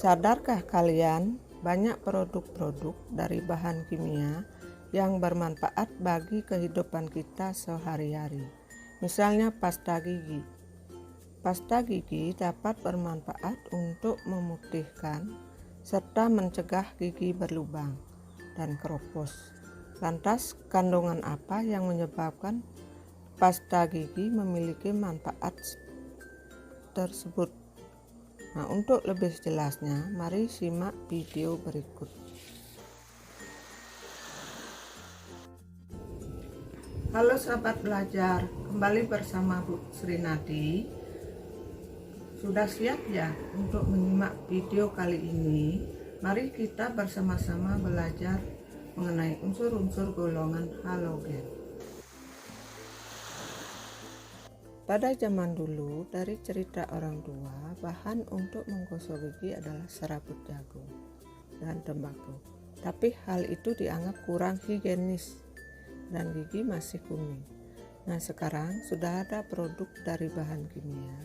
Sadarkah kalian, banyak produk-produk dari bahan kimia yang bermanfaat bagi kehidupan kita sehari-hari. Misalnya pasta gigi. Pasta gigi dapat bermanfaat untuk memutihkan serta mencegah gigi berlubang dan keropos. Lantas, kandungan apa yang menyebabkan pasta gigi memiliki manfaat tersebut? Nah, untuk lebih jelasnya, mari simak video berikut. Halo sahabat belajar, kembali bersama Bu Sri Nadi. Sudah siap ya untuk menyimak video kali ini? Mari kita bersama-sama belajar mengenai unsur-unsur golongan halogen. Pada zaman dulu, dari cerita orang tua, bahan untuk menggosok gigi adalah serabut jagung dan tembakau. Tapi hal itu dianggap kurang higienis dan gigi masih kuning. Nah, sekarang sudah ada produk dari bahan kimia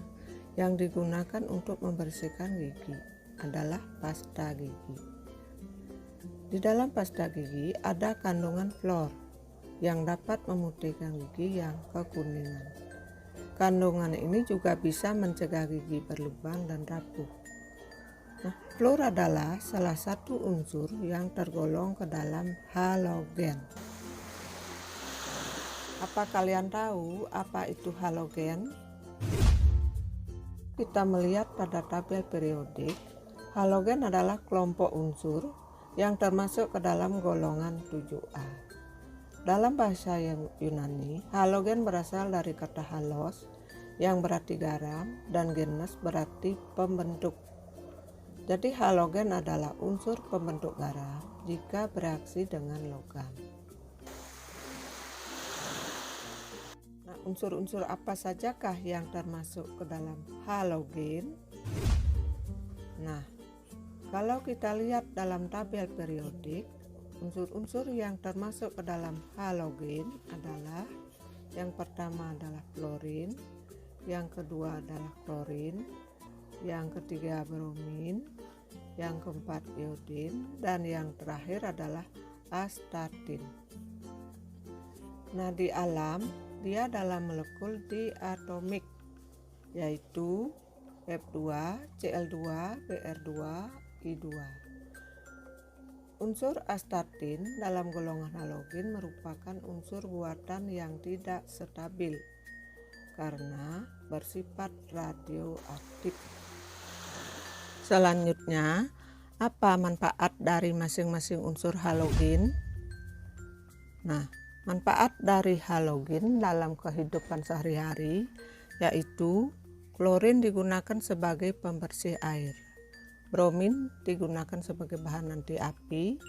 yang digunakan untuk membersihkan gigi, adalah pasta gigi. Di dalam pasta gigi ada kandungan fluor yang dapat memutihkan gigi yang kekuningan. Kandungan ini juga bisa mencegah gigi berlubang dan rapuh. Nah, fluor adalah salah satu unsur yang tergolong ke dalam halogen. Apa kalian tahu apa itu halogen? Kita melihat pada tabel periodik, halogen adalah kelompok unsur yang termasuk ke dalam golongan 7A. Dalam bahasa Yunani, halogen berasal dari kata halos yang berarti garam dan genes berarti pembentuk. Jadi halogen adalah unsur pembentuk garam jika bereaksi dengan logam. Nah, unsur-unsur apa sajakah yang termasuk ke dalam halogen? Nah, kalau kita lihat dalam tabel periodik, unsur-unsur yang termasuk ke dalam halogen adalah yang pertama adalah fluorin, yang kedua adalah klorin, yang ketiga bromin, yang keempat iodin, dan yang terakhir adalah astatin. Nah, di alam dia dalam molekul diatomik, yaitu F2, Cl2, Br2, I2. Unsur astatin dalam golongan halogen merupakan unsur buatan yang tidak stabil karena bersifat radioaktif. Selanjutnya, apa manfaat dari masing-masing unsur halogen? Nah, manfaat dari halogen dalam kehidupan sehari-hari yaitu klorin digunakan sebagai pembersih air. Bromin digunakan sebagai bahan anti api,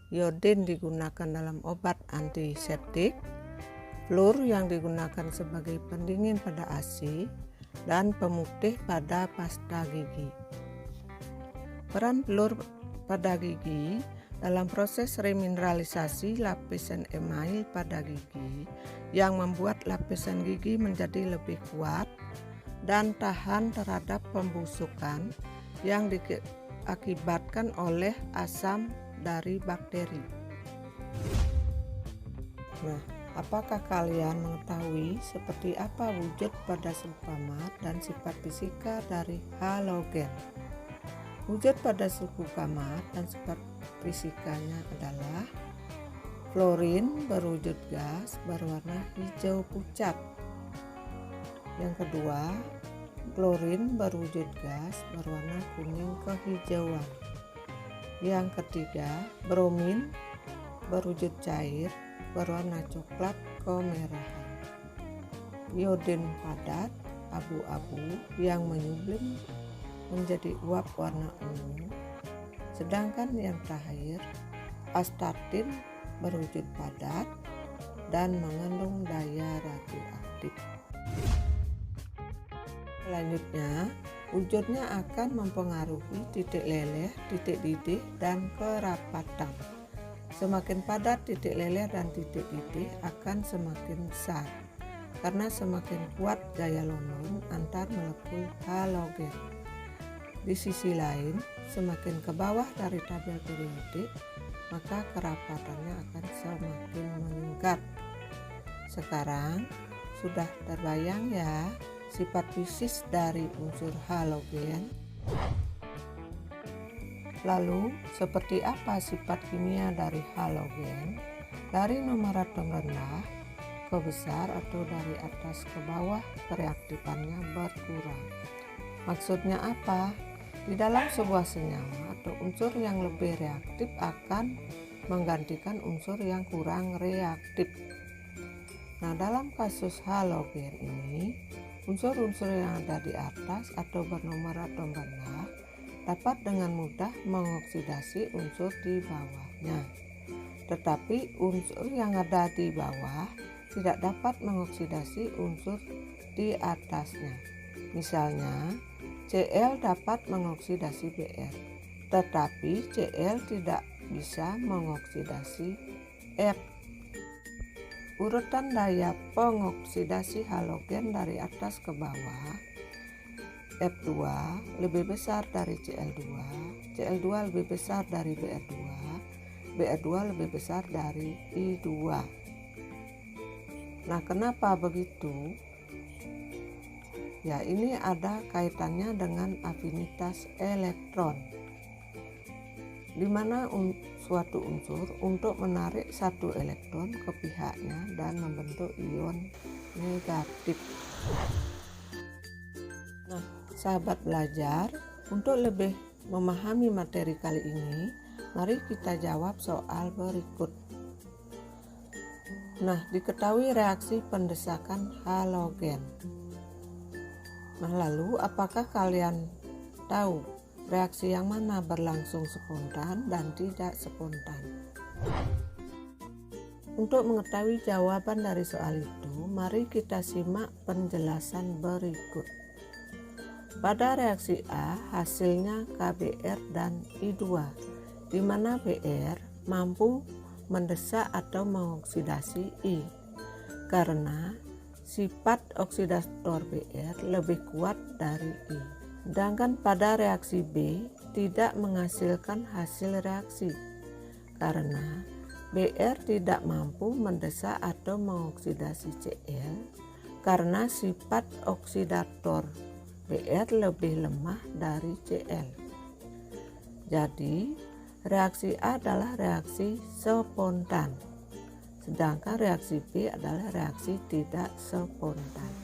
iodin digunakan dalam obat antiseptik, fluor yang digunakan sebagai pendingin pada ASI, dan pemutih pada pasta gigi. Peran fluor pada gigi dalam proses remineralisasi lapisan email pada gigi yang membuat lapisan gigi menjadi lebih kuat dan tahan terhadap pembusukan yang diakibatkan oleh asam dari bakteri. Nah, apakah kalian mengetahui seperti apa wujud pada sulfamat dan sifat fisika dari halogen? Wujud pada sulfamat dan sifat fisikanya adalah fluorin berwujud gas berwarna hijau pucat. Yang kedua, klorin berwujud gas berwarna kuning kehijauan. Yang ketiga, bromin berwujud cair berwarna coklat kemerahan. Iodin padat abu-abu yang menyublim menjadi uap warna ungu. Sedangkan yang terakhir, astatin berwujud padat dan mengandung daya radioaktif. Selanjutnya, Wujudnya akan mempengaruhi titik leleh, titik didih, dan kerapatan. Semakin padat titik leleh dan titik didih akan semakin besar, karena semakin kuat gaya London antar molekul halogen. Di sisi lain, semakin ke bawah dari tabel periodik, maka kerapatannya akan semakin meningkat. Sekarang sudah terbayang ya sifat fisis dari unsur halogen. Lalu, seperti apa sifat kimia dari halogen? Dari nomor atom rendah ke besar atau dari atas ke bawah, kereaktifannya berkurang. Maksudnya apa? Di dalam sebuah senyawa atau unsur yang lebih reaktif akan menggantikan unsur yang kurang reaktif. Nah, dalam kasus halogen ini, unsur-unsur yang ada di atas atau bernomor atom rendah dapat dengan mudah mengoksidasi unsur di bawahnya. Tetapi unsur yang ada di bawah tidak dapat mengoksidasi unsur di atasnya. Misalnya, Cl dapat mengoksidasi Br, tetapi Cl tidak bisa mengoksidasi R. Urutan daya pengoksidasi halogen dari atas ke bawah, F2 lebih besar dari Cl2, Cl2 lebih besar dari Br2, Br2 lebih besar dari I2. Nah, kenapa begitu? Ya, ini ada kaitannya dengan afinitas elektron, di mana suatu unsur untuk menarik satu elektron ke pihaknya dan membentuk ion negatif. Nah, sahabat belajar, untuk lebih memahami materi kali ini, mari kita jawab soal berikut. Nah, diketahui reaksi pendesakan halogen. Nah, lalu apakah kalian tahu reaksi yang mana berlangsung spontan dan tidak spontan? Untuk mengetahui jawaban dari soal itu, mari kita simak penjelasan berikut. Pada reaksi A, hasilnya KBr dan I2, di mana Br mampu mendesak atau mengoksidasi I, karena sifat oksidator Br lebih kuat dari I. Sedangkan pada reaksi B tidak menghasilkan hasil reaksi karena Br tidak mampu mendesak atau mengoksidasi Cl karena sifat oksidator Br lebih lemah dari Cl. Jadi, reaksi A adalah reaksi spontan, sedangkan reaksi B adalah reaksi tidak spontan.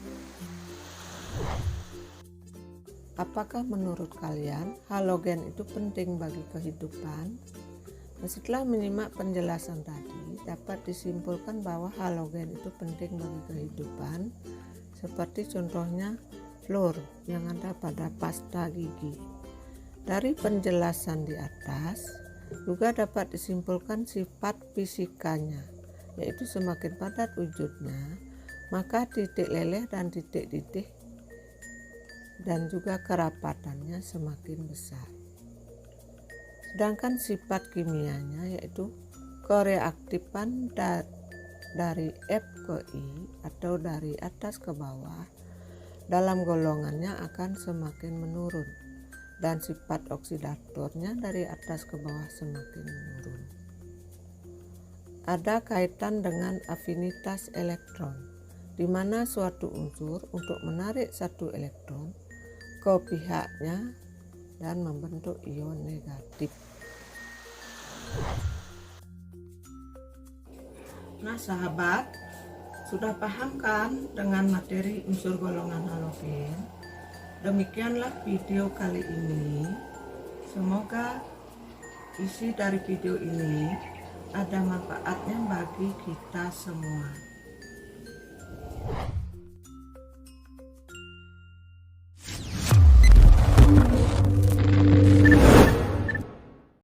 Apakah menurut kalian halogen itu penting bagi kehidupan? Nah, setelah menyimak penjelasan tadi, dapat disimpulkan bahwa halogen itu penting bagi kehidupan, seperti contohnya fluor yang ada pada pasta gigi. Dari penjelasan di atas, juga dapat disimpulkan sifat fisikanya, yaitu semakin padat wujudnya, maka titik leleh dan titik didih dan juga kerapatannya semakin besar. Sedangkan sifat kimianya yaitu kereaktifan dari F ke I atau dari atas ke bawah dalam golongannya akan semakin menurun, dan sifat oksidatornya dari atas ke bawah semakin menurun. Ada kaitan dengan afinitas elektron, di mana suatu unsur untuk menarik satu elektron ke pihaknya dan membentuk ion negatif. Nah, sahabat, sudah paham kan dengan materi unsur golongan halogen? Demikianlah video kali ini. Semoga isi dari video ini ada manfaatnya bagi kita semua.